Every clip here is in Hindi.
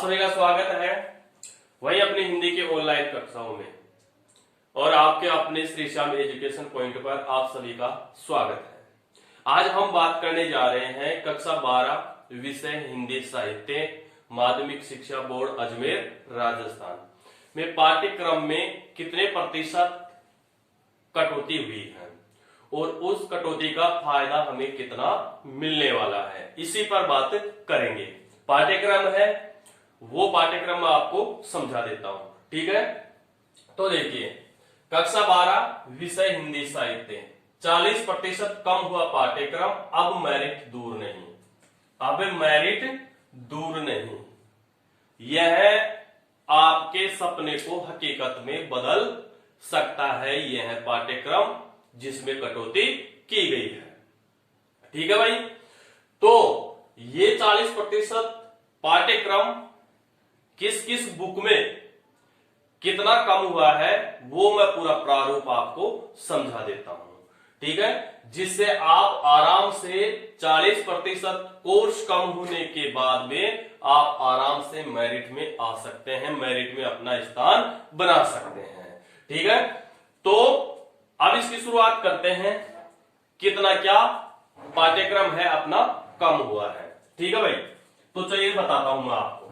सभी का स्वागत है वही अपनी हिंदी के ऑनलाइन कक्षाओं में और आपके अपने श्री श्याम एजुकेशन पॉइंट पर आप सभी का स्वागत है। आज हम बात करने जा रहे हैं कक्षा 12 विषय हिंदी साहित्य माध्यमिक शिक्षा बोर्ड अजमेर राजस्थान में पाठ्यक्रम में कितने प्रतिशत कटौती हुई है और उस कटौती का फायदा हमें कितना मिलने वाला है, इसी पर बात करेंगे। पाठ्यक्रम है वो पाठ्यक्रम मैं आपको समझा देता हूं, ठीक है। तो देखिए, कक्षा 12 विषय हिंदी साहित्य 40% कम हुआ पाठ्यक्रम, अब मेरिट दूर नहीं, अब मेरिट दूर नहीं। यह आपके सपने को हकीकत में बदल सकता है। यह पाठ्यक्रम जिसमें कटौती की गई है, ठीक है भाई। तो ये 40% पाठ्यक्रम किस किस बुक में कितना कम हुआ है वो मैं पूरा प्रारूप आपको समझा देता हूं, ठीक है, जिससे आप आराम से 40% कोर्स कम होने के बाद में आप आराम से मेरिट में आ सकते हैं, मेरिट में अपना स्थान बना सकते हैं, ठीक है। तो अब इसकी शुरुआत करते हैं, कितना क्या पाठ्यक्रम है अपना कम हुआ है, ठीक है भाई। तो चलिए बताता हूं मैं आपको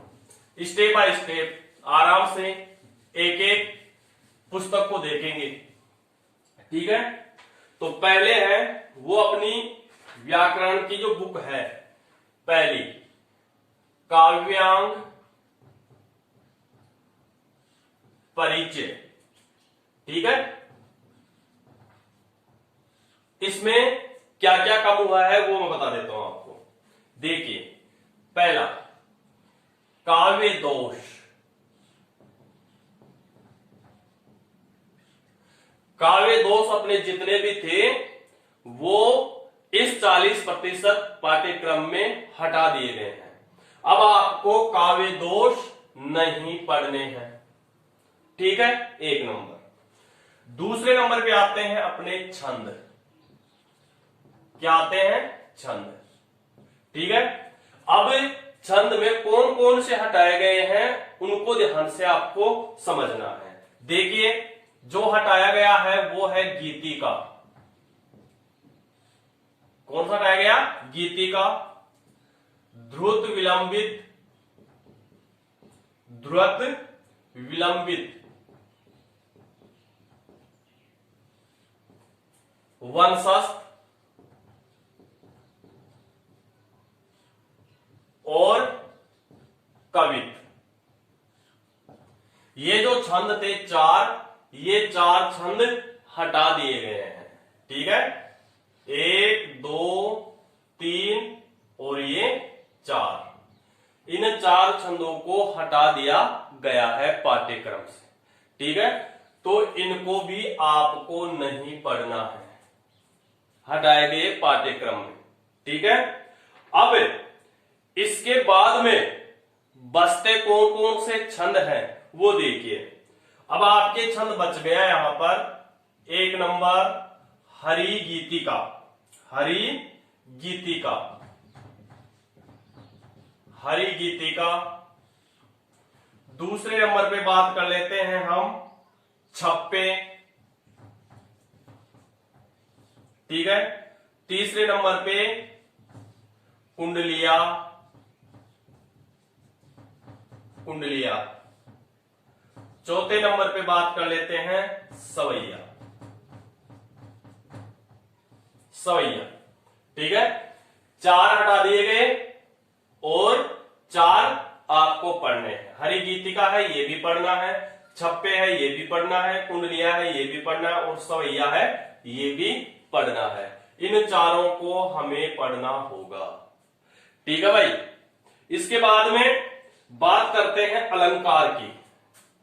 स्टेप बाय स्टेप, आराम से एक एक पुस्तक को देखेंगे, ठीक है। तो पहले है वो अपनी व्याकरण की जो बुक है, पहली काव्यांग परिचय, ठीक है। इसमें क्या क्या कम हुआ है वो मैं बता देता हूं आपको। देखिए, पहला काव्य दोष, काव्य दोष अपने जितने भी थे वो इस 40% पाठ्यक्रम में हटा दिए गए हैं। अब आपको काव्य दोष नहीं पढ़ने हैं, ठीक है, एक नंबर। दूसरे नंबर पे आते हैं अपने छंद, क्या आते हैं, छंद, ठीक है। अब छंद में कौन कौन से हटाए गए हैं उनको ध्यान से आपको समझना है। देखिए, जो हटाया गया है वो है गीतिका। कौन सा हटाया गया, गीतिका। ध्रुत विलंबित, ध्रुत विलंबित, वंशस्थ और कवित, ये जो छंद थे चार, ये चार छंद हटा दिए गए हैं, ठीक है। 1 2 3 और ये 4, इन चार छंदों को हटा दिया गया है पाठ्यक्रम से, ठीक है। तो इनको भी आपको नहीं पढ़ना है, हटाए गए पाठ्यक्रम में, ठीक है। अब इसके बाद में बचते कौन कौन से छंद हैं वो देखिए। अब आपके छंद बच गया यहां पर एक नंबर हरि गीतिका, हरि गीतिका, हरि गीतिका। दूसरे नंबर पे बात कर लेते हैं हम छप्पे, ठीक है। तीसरे नंबर पे कुंडलिया, कुंडलिया। चौथे नंबर पे बात कर लेते हैं सवैया, सवैया, ठीक है। 4 हटा दिए गए और 4 आपको पढ़ने हैं। हरि गीतिका है ये भी पढ़ना है, छप्पे है ये भी पढ़ना है, कुंडलिया है ये भी पढ़ना है और सवैया है ये भी पढ़ना है। इन चारों को हमें पढ़ना होगा, ठीक है भाई। इसके बाद में बात करते हैं अलंकार की।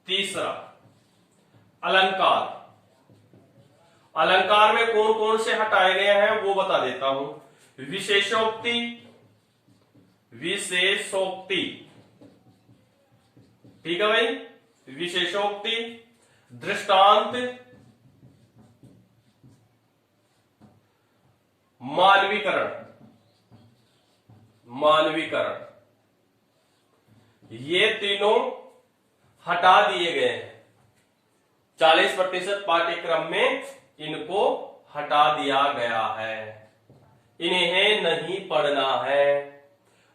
तीसरा अलंकार, अलंकार में कौन कौन से हटाए गए हैं वो बता देता हूं। विशेषोक्ति, विशेषोक्ति, ठीक है भाई, विशेषोक्ति। दृष्टांत, मानवीकरण, मानवीकरण। ये तीनों हटा दिए गए हैं। 40% पाठ्यक्रम में इनको हटा दिया गया है, इन्हें नहीं पढ़ना है।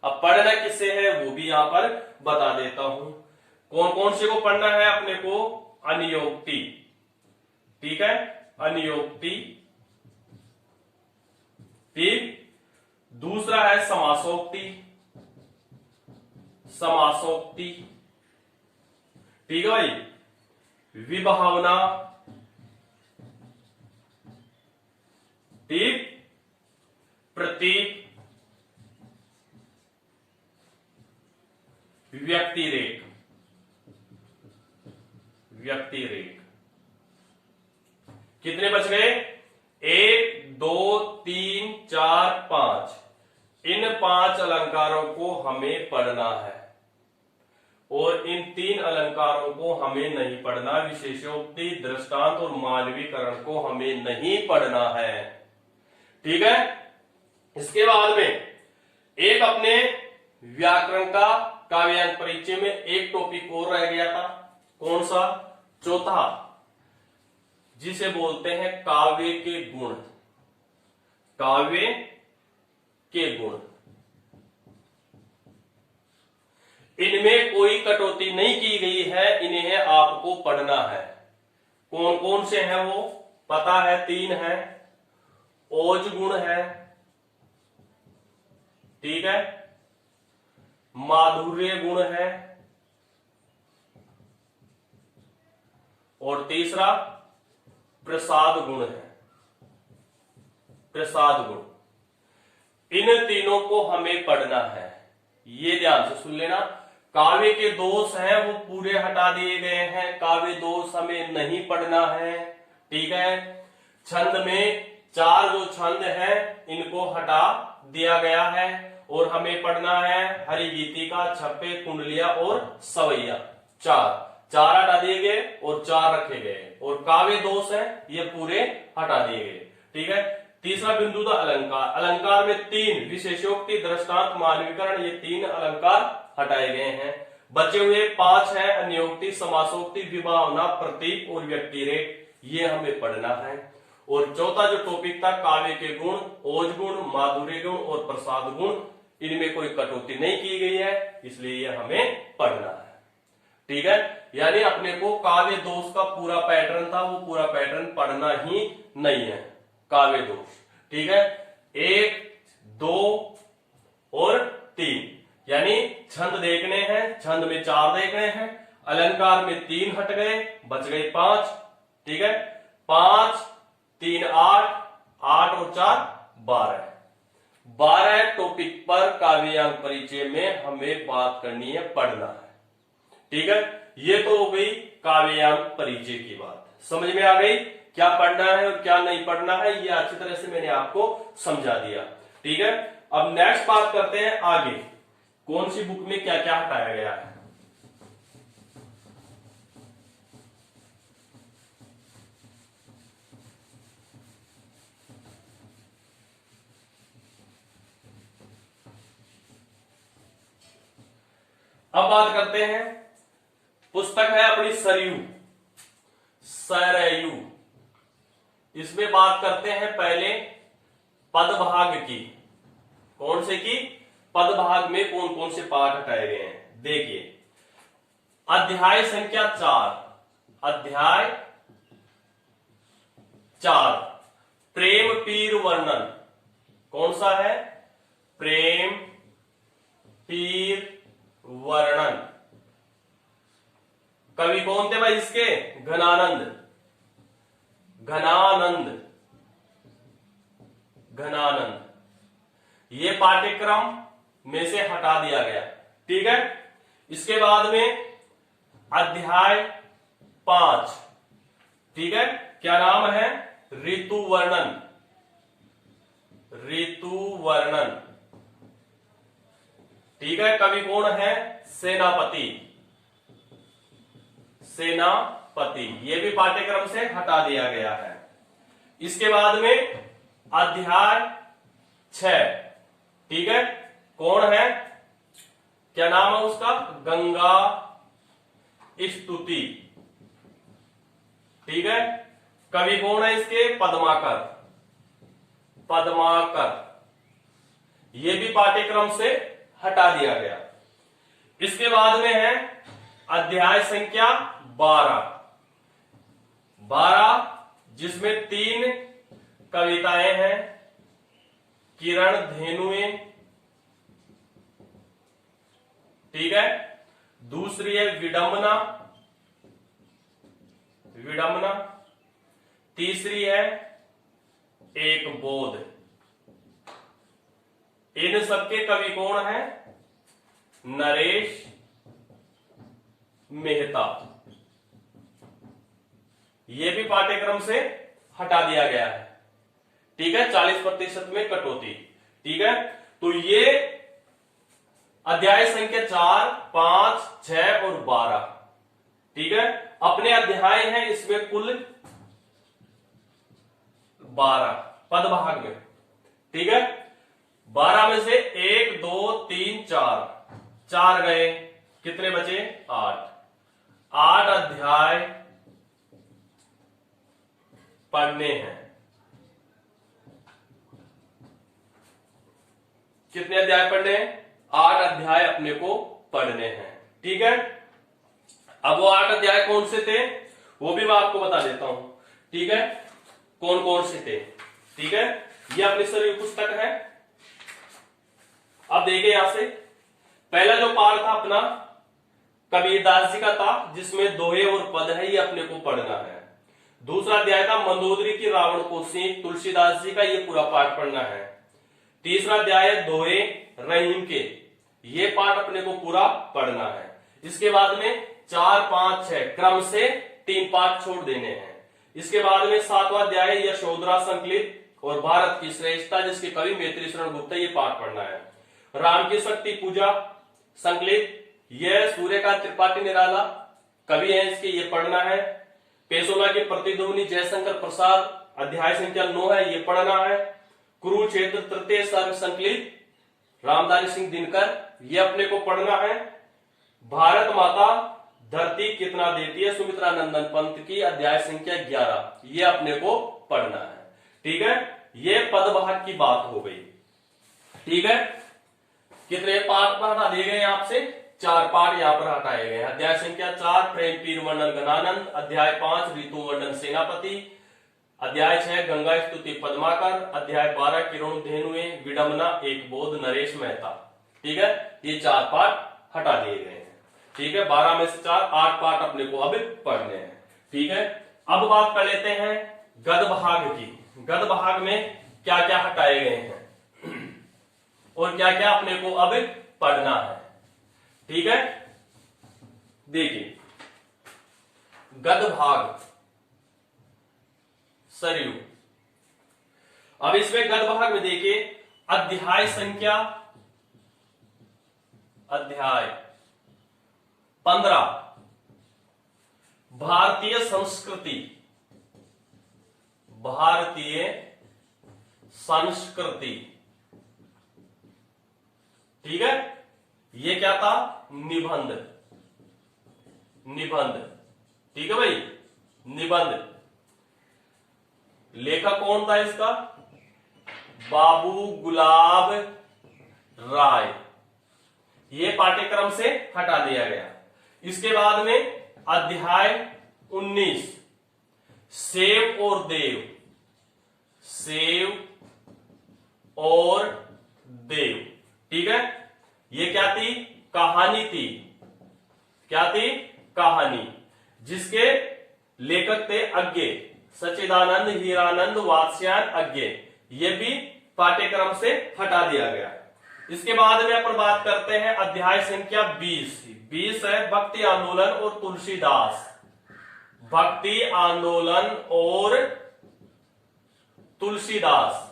अब पढ़ना किससे है वो भी यहां पर बता देता हूं। कौन कौन से को पढ़ना है अपने को? अनियोक्ति, ठीक है, अनियोक्ति। ठीक, दूसरा है समासोक्ति, समासोक्ति, ठीक है भाई, विभावना, ठीक, प्रतीक, व्यक्तिरेख, व्यक्तिरेख। कितने बच गए? 1 2 3 4 5। इन 5 अलंकारों को हमें पढ़ना है और इन 3 अलंकारों को हमें नहीं पढ़ना। विशेषोक्ति, दृष्टांत और मानवीकरण को हमें नहीं पढ़ना है, ठीक है। इसके बाद में एक अपने व्याकरण का काव्यांग परिचय में एक टॉपिक और रह गया था। कौन सा? चौथा, जिसे बोलते हैं काव्य के गुण। काव्य के गुण, इनमें कोई कटौती नहीं की गई है, इन्हें आपको पढ़ना है। कौन कौन से हैं वो पता है? 3 है। ओज गुण है, ठीक है, माधुर्य गुण है, और तीसरा प्रसाद गुण है, प्रसाद गुण। इन तीनों को हमें पढ़ना है, ये ध्यान से सुन लेना। काव्य के दोष हैं वो पूरे हटा दिए गए हैं, काव्य दोष हमें नहीं पढ़ना है, ठीक है। छंद में 4 जो छंद हैं इनको हटा दिया गया है और हमें पढ़ना है हरिगीतिका, छप्पे, कुंडलिया और सवैया। 4 हटा दिए गए और 4 रखे गए, और काव्य दोष है ये पूरे हटा दिए गए, ठीक है। तीसरा बिंदु था अलंकार। अलंकार में 3 विशेषोक्ति, दृष्टांत, मानवीकरण, ये 3 अलंकार हटाए गए हैं। बचे हुए 5 हैं अनियोक्ति, समासोक्ति, विभावना, प्रतीक और व्यक्तिरेख, ये हमें पढ़ना है। और चौथा जो टॉपिक था काव्य के गुण, ओज गुण, माधुर्य गुण और प्रसाद गुण, इनमें कोई कटौती नहीं की गई है, इसलिए ये हमें पढ़ना है, ठीक है। यानी अपने को काव्य दोष का पूरा पैटर्न था, वो पूरा पैटर्न पढ़ना ही नहीं है, काव्य दोष, ठीक है। 1 2 और 3, यानी छंद देखने हैं, छंद में 4 देखने हैं, अलंकार में 3 हट गए, बच गए 5, ठीक है। 5 3 8, 8 और 4 12। 12 टॉपिक पर काव्यांग परिचय में हमें बात करनी है, पढ़ना है, ठीक है। ये तो हो गई काव्यांग परिचय की बात, समझ में आ गई क्या पढ़ना है और क्या नहीं पढ़ना है, ये अच्छी तरह से मैंने आपको समझा दिया, ठीक है। अब नेक्स्ट बात करते हैं आगे, कौन सी बुक में क्या क्या हटाया गया है। अब बात करते हैं, पुस्तक है अपनी सरयू, सरयू। इसमें बात करते हैं पहले पदभाग की। कौन से की? पदभाग में कौन कौन से पाठ हटाए गए हैं, देखिए। अध्याय संख्या 4, अध्याय 4 प्रेम पीर वर्णन। कौन सा है? प्रेम पीर वर्णन। कवि कौन थे भाई इसके? घनानंद, घनानंद, घनानंद। ये पाठ्यक्रम में से हटा दिया गया, ठीक है। इसके बाद में अध्याय 5, ठीक है, क्या नाम है? ऋतु वर्णन, ऋतु वर्णन, ठीक है। कवि कौन है? सेनापति, सेनापति। ये भी पाठ्यक्रम से हटा दिया गया है। इसके बाद में अध्याय 6, ठीक है, कौन है? क्या नाम है उसका? गंगा स्तुति। ठीक है। कवि कौन है इसके? पद्माकर। पद्माकर। ये भी पाठ्यक्रम से हटा दिया गया। इसके बाद में है अध्याय संख्या 12। 12 जिसमें 3 कविताएं हैं। किरण धेनुए, ठीक है। दूसरी है विडंबना। विडंबना। तीसरी है एक बोध। इन सबके कवि कौन है? नरेश मेहता। यह भी पाठ्यक्रम से हटा दिया गया है। ठीक है। 40% में कटौती। ठीक है। तो ये अध्याय संख्या 4, 5, 6 और 12, ठीक है, अपने अध्याय हैं इसमें कुल 12 पदभाग में। ठीक है। 12 में से 1, 2, 3, 4 गए, कितने बचे? 8 अध्याय पढ़ने हैं। कितने अध्याय पढ़ने हैं? 8 अध्याय अपने को पढ़ने हैं। ठीक है। अब वो 8 अध्याय कौन से थे वो भी मैं आपको बता देता हूं। ठीक है। कौन कौन से थे? ठीक है। ये अपनी सरयू पुस्तक है। अब देखिए यहां से पहला जो पाठ था अपना कबीरदास जी का था, जिसमें दोहे और पद है, ये अपने को पढ़ना है। दूसरा अध्याय था मंदोदरी की रावण को सीख, तुलसीदास जी का, ये पूरा पाठ पढ़ना है। तीसरा अध्याय है दोहे रहीम के, ये पाठ अपने को पूरा पढ़ना है। इसके बाद में 4, 5, 6 क्रम से 3 पाठ छोड़ देने हैं। इसके बाद में 7वां अध्याय यशोधरा संकलित और भारत की श्रेष्ठता, जिसके कवि मैत्री शरण गुप्त, ये पाठ पढ़ना है। राम की शक्ति पूजा संकलित, यह सूर्यकांत त्रिपाठी निराला कवि है इसके, ये पढ़ना है। पेशोला की प्रतिध्वनि जयशंकर प्रसाद अध्याय संख्या 9 है, ये पढ़ना है। कुरुक्षेत्र तृतीय सर्ग संकलित रामधारी सिंह दिनकर, ये अपने को पढ़ना है। भारत माता धरती कितना देती है सुमित्रा नंदन पंत की अध्याय संख्या 11, ये अपने को पढ़ना है। ठीक है। ये पदभाग की बात हो गई। ठीक है। कितने पाठ पर हटा दिए गए आपसे? 4 पाठ यहां पर हटाए गए। अध्याय संख्या 4 प्रेम पीर वर्णन गणानंद, अध्याय 5 ऋतु वर्णन सेनापति, अध्याय 6 गंगा स्तुति पद्माकर, अध्याय 12 किरण धेनुए, विडंबना एक बोध नरेश मेहता। ठीक है। ये 4 पाठ हटा दिए गए हैं। ठीक है। 12 में से 4, 8 पाठ अपने को अब पढ़ने हैं। ठीक है। अब बात कर लेते हैं गद भाग की। गद भाग में क्या क्या हटाए गए हैं और क्या क्या अपने को अब पढ़ना है। ठीक है। देखिए गद भाग सरयू। अब इसमें गद भाग में देखिए अध्याय संख्या 15 भारतीय संस्कृति। भारतीय संस्कृति। ठीक है। ये क्या था? निबंध। निबंध। ठीक है भाई, निबंध। लेखक कौन था इसका? बाबू गुलाब राय। ये पाठ्यक्रम से हटा दिया गया। इसके बाद में अध्याय 19 सेव और देव। सेव और देव। ठीक है। ये क्या थी? कहानी थी। क्या थी? कहानी, जिसके लेखक थे अज्ञे, सच्चिदानंद हीरानंद वात्स्यायन अज्ञे। ये भी पाठ्यक्रम से हटा दिया गया। इसके बाद में अपन बात करते हैं अध्याय संख्या 20 है भक्ति आंदोलन और तुलसीदास। भक्ति आंदोलन और तुलसीदास।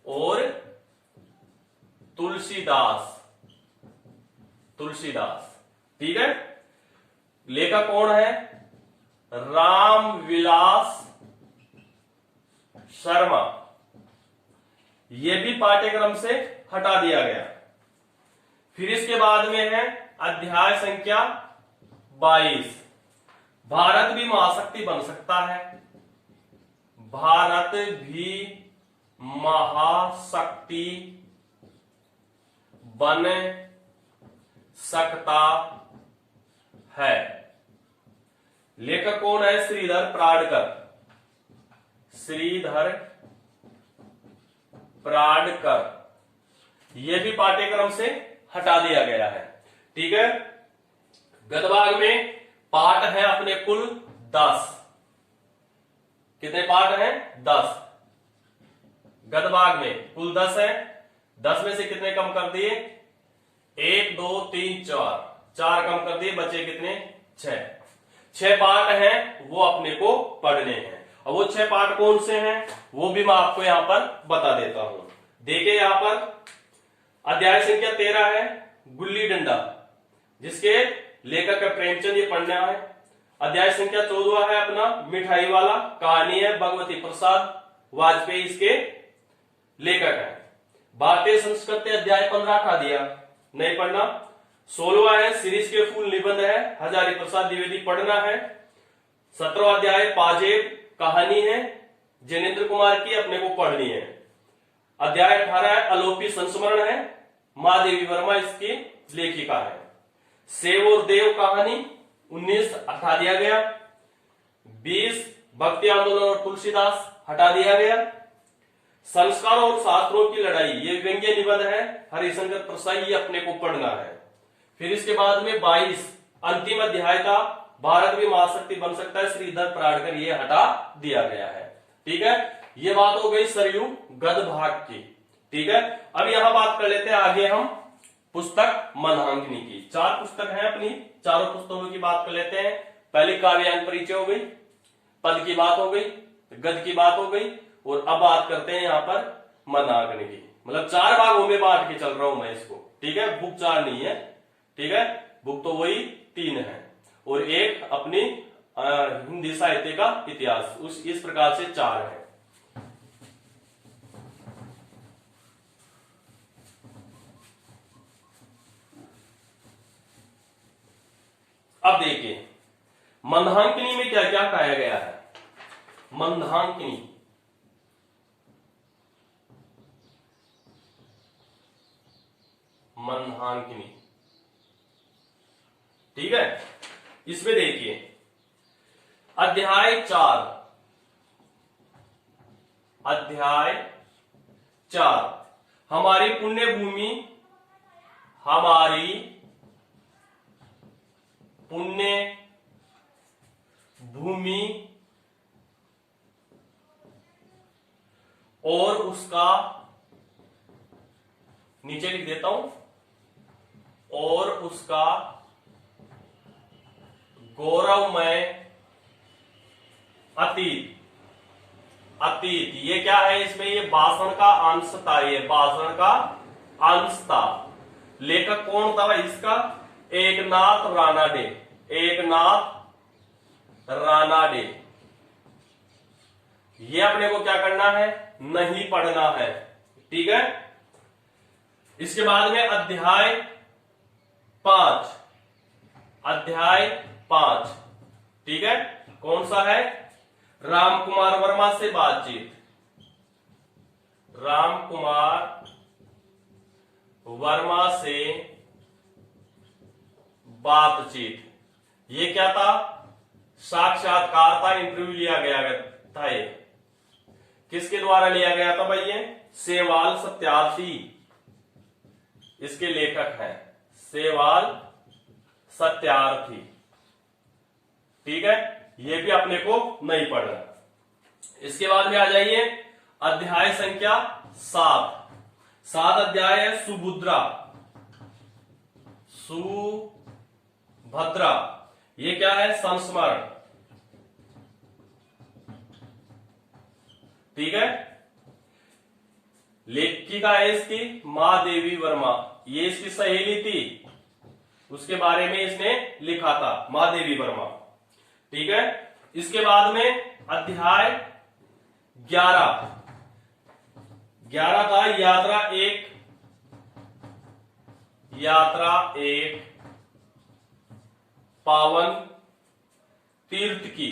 और तुलसीदास। तुलसीदास। ठीक है। लेखक कौन है? राम विलास शर्मा। यह भी पाठ्यक्रम से हटा दिया गया। फिर इसके बाद में है अध्याय संख्या 22, भारत भी महाशक्ति बन सकता है। भारत भी महाशक्ति बन सकता है। लेखक कौन है? श्रीधर प्राडकर। श्रीधर प्राडकर। यह भी पाठ्यक्रम से हटा दिया गया है। ठीक है। गद्यभाग में पाठ है अपने कुल 10। कितने पाठ हैं? 10। गद्यभाग में कुल 10 है। 10 में से कितने कम कर दिए? 1 2 3 4, 4 कम कर दिए, बचे कितने? 6 पाठ हैं, वो अपने को पढ़ने हैं। और वो 6 पाठ कौन से हैं वो भी मैं आपको यहां पर बता देता हूं। देखिए यहां पर अध्याय संख्या 13 है गुल्ली डंडा, जिसके लेखक है प्रेमचंद, ये पढ़ना है। अध्याय संख्या 14 है अपना मिठाई वाला, कहानी है भगवती प्रसाद वाजपेयी, इसके लेखक है। भारतीय संस्कृति अध्याय 15 हटा दिया, नहीं पढ़ना। 16वां है सीरीज के फूल निबंध है, हजारी प्रसाद द्विवेदी, पढ़ना है। 17वां अध्याय पाजेब कहानी है जैनेन्द्र कुमार की, अपने को पढ़नी है। अध्याय 18 है अलोपी संस्मरण है, महादेवी वर्मा इसकी लेखिका है। सेव और देव कहानी 19 हटा दिया गया। 20 भक्ति आंदोलन और तुलसीदास हटा दिया गया। संस्कार और शास्त्रों की लड़ाई, ये व्यंग्य निबंध है हरिशंकर प्रसाई, ये अपने को पढ़ना है। फिर इसके बाद में 22 अंतिम अध्याय था भारत भी महाशक्ति बन सकता है, श्रीधर प्राडकर, ये हटा दिया गया है। ठीक है, ये बात हो गई सरयू गद्य भाग की। ठीक है, अब यहां बात कर लेते हैं आगे हम पुस्तक मनहांकिनी की। 4 पुस्तक हैं अपनी, चारों पुस्तकों की बात कर लेते हैं। पहले काव्यांग परिचय हो गई, पद की बात हो गई, गद्य की बात हो गई, और अब बात करते हैं यहां पर मनहांकिनी की। मतलब 4 भागों में बांट के चल रहा हूं मैं इसको। ठीक है, बुक 4 नहीं है। ठीक है, बुक तो वही 3 है, और एक अपनी हिंदी साहित्य का इतिहास, इस प्रकार से 4 है। अब देखिए मंदहाकिनी में क्या क्या कहा गया है। मंदहाकिनी, मंदहाकिनी, ठीक है। इसमें देखिए अध्याय 4, अध्याय 4 हमारी पुण्य भूमि, हमारी पुण्य भूमि और उसका, नीचे लिख देता हूं, और उसका गौरवमय अतीत। अतीत ये क्या है? इसमें ये भाषण का अंश था, ये भाषण का अंश था। लेखक कौन था इसका? एकनाथ रानाडे, एकनाथ रानाडे। ये अपने को क्या करना है? नहीं पढ़ना है। ठीक है, इसके बाद में अध्याय 5, अध्याय 5, ठीक है, कौन सा है? राम कुमार वर्मा से बातचीत, राम कुमार वर्मा से बातचीत। ये क्या था? साक्षात्कार था, इंटरव्यू लिया गया था। ये किसके द्वारा लिया गया था भाई? ये सेवाल सत्यार्थी इसके लेखक हैं, सेवाल सत्यार्थी। ठीक है, ये भी अपने को नहीं पढ़ना। इसके बाद में आ जाइए अध्याय संख्या 7, 7 अध्याय है सुभद्रा, सुभद्रा। ये क्या है? संस्मरण। ठीक है, लेखिका है इसकी महादेवी वर्मा, ये इसकी सहेली थी, उसके बारे में इसने लिखा था, महादेवी वर्मा। ठीक है, इसके बाद में अध्याय 11, 11 था यात्रा 1, यात्रा एक पावन तीर्थ की,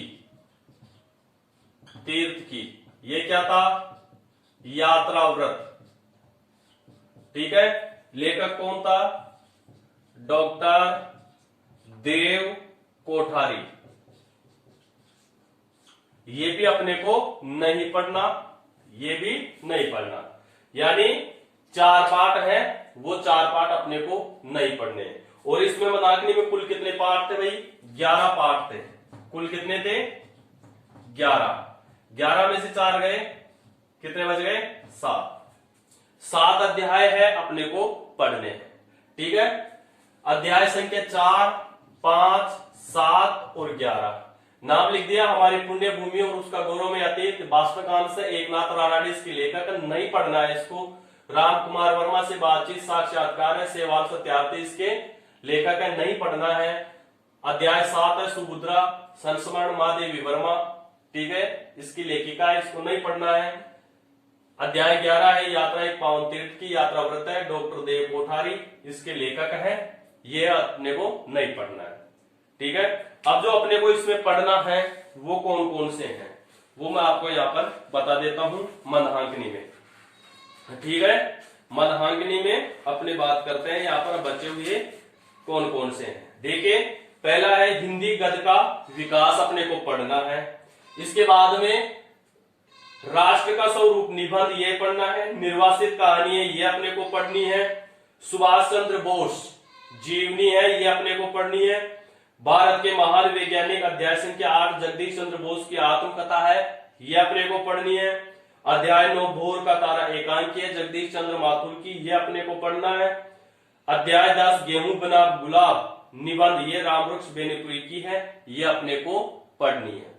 ये क्या था? यात्रा व्रत। ठीक है, लेखक कौन था? डॉक्टर देव कोठारी। ये भी अपने को नहीं पढ़ना, ये भी नहीं पढ़ना, यानी 4 पाठ है, वो 4 पाठ अपने को नहीं पढ़ने। और इसमें मंदाकिनी में कुल कितने पाठ थे भाई? 11 पाठ थे। कुल कितने थे? 11 में से 4 गए, कितने बच गए? 7 अध्याय है अपने को पढ़ने हैं। ठीक है, अध्याय संख्या 4, 5, 7 और 11 नाम लिख दिया। हमारी पुण्य भूमि और उसका गौरव में अतीत वास्तवकांत से एकनाथ रानाडे इसकी लेखक नहीं पढ़ना है इसको। राम कुमार वर्मा से बातचीत साक्षात्कार है, सेवाल सत्यार्थी इसके लेखक है, नहीं पढ़ना है। अध्याय 7 है सुभद्रा संस्मरण महादेवी वर्मा, ठीक है, इसकी लेखिका है, इसको नहीं पढ़ना है। अध्याय 11 है यात्रा एक पावन तीर्थ की, यात्रा व्रत है, डॉक्टर देव कोठारी इसके लेखक है, ये अपने को नहीं पढ़ना है। ठीक है, अब जो अपने को इसमें पढ़ना है वो कौन कौन से हैं वो मैं आपको यहाँ पर बता देता हूं मंदहाकिनी में। ठीक है, मंदहाकिनी में अपने बात करते हैं यहाँ पर बचे हुए कौन कौन से हैं। देखिए, पहला है हिंदी गद्य का विकास अपने को पढ़ना है। इसके बाद में राष्ट्र का स्वरूप निबंध ये पढ़ना है। निर्वासित कहानी है ये अपने को पढ़नी है। सुभाष चंद्र बोस जीवनी है ये अपने को पढ़नी है। भारत के महान वैज्ञानिक अध्याय संख्या 8 जगदीश चंद्र बोस की आत्मकथा है ये अपने को पढ़नी है। अध्याय 9 भोर का तारा एकांकी है जगदीश चंद्र माथुर की, ये अपने को पढ़ना है। अध्याय 10 गेहूं बना गुलाब निबंध ये रामवृक्ष बेनीपुरी की है, ये अपने को पढ़नी है।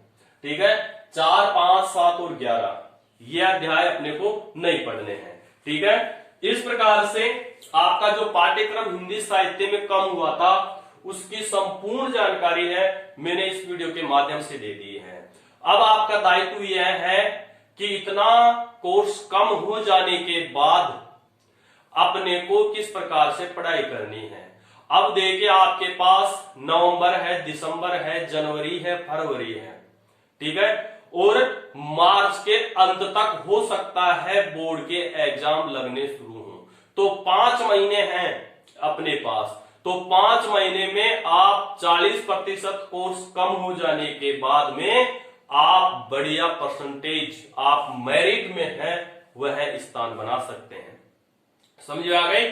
ठीक है, 4, 5, 7 और 11 ये अध्याय अपने को नहीं पढ़ने हैं। ठीक है, इस प्रकार से आपका जो पाठ्यक्रम हिंदी साहित्य में कम हुआ था उसकी संपूर्ण जानकारी है मैंने इस वीडियो के माध्यम से दे दी है। अब आपका दायित्व यह है कि इतना कोर्स कम हो जाने के बाद अपने को किस प्रकार से पढ़ाई करनी है। अब देखिए, आपके पास नवंबर है, दिसंबर है, जनवरी है, फरवरी है, ठीक है, और मार्च के अंत तक हो सकता है बोर्ड के एग्जाम लगने शुरू हो, तो 5 महीने हैं अपने पास। तो 5 महीने में आप 40% कोर्स कम हो जाने के बाद में आप बढ़िया परसेंटेज आप मेरिट में है वह स्थान बना सकते हैं। समझ आ गई?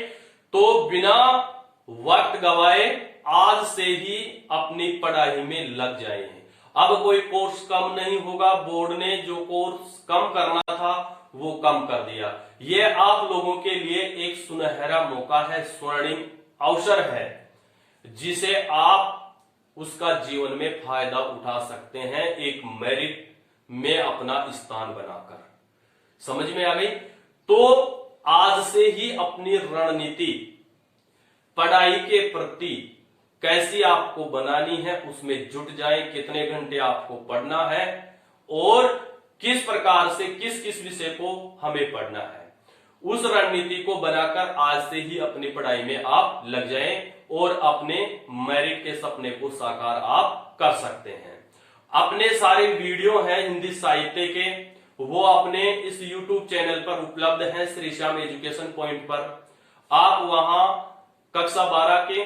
तो बिना वक्त गवाए आज से ही अपनी पढ़ाई में लग जाए। अब कोई कोर्स कम नहीं होगा, बोर्ड ने जो कोर्स कम करना था वो कम कर दिया। ये आप लोगों के लिए एक सुनहरा मौका है, स्वर्णिम अवसर है, जिसे आप उसका जीवन में फायदा उठा सकते हैं एक मेरिट में अपना स्थान बनाकर। समझ में आ गई? तो आज से ही अपनी रणनीति पढ़ाई के प्रति कैसी आपको बनानी है उसमें जुट जाए। कितने घंटे आपको पढ़ना है और किस प्रकार से किस किस विषय को हमें पढ़ना है, उस रणनीति को बनाकर आज से ही अपनी पढ़ाई में आप लग जाएं और अपने मेरिट के सपने को साकार आप कर सकते हैं। अपने सारे वीडियो हैं हिंदी साहित्य के, वो अपने इस YouTube चैनल पर उपलब्ध हैं श्री श्याम एजुकेशन पॉइंट पर। आप वहां कक्षा 12 के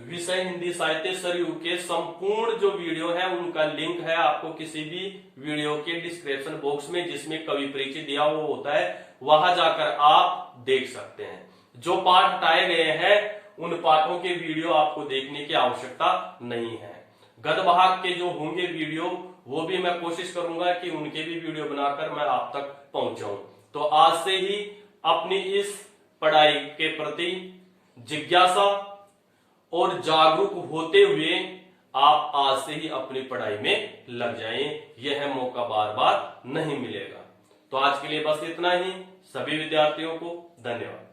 विषय हिंदी साहित्य सरयू के संपूर्ण जो वीडियो है उनका लिंक है आपको किसी भी वीडियो के डिस्क्रिप्शन बॉक्स में, जिसमें कवि परिचय दिया हुआ होता है, वहां जाकर आप देख सकते हैं। जो पाठ हटाए गए हैं उन पाठों के वीडियो आपको देखने की आवश्यकता नहीं है। गद्य भाग के जो होंगे वीडियो वो भी मैं कोशिश करूंगा कि उनके भी वीडियो बनाकर मैं आप तक पहुंचाऊं। तो आज से ही अपनी इस पढ़ाई के प्रति जिज्ञासा और जागरूक होते हुए आप आज से ही अपनी पढ़ाई में लग जाएं। यह मौका बार बार नहीं मिलेगा। तो आज के लिए बस इतना ही। सभी विद्यार्थियों को धन्यवाद।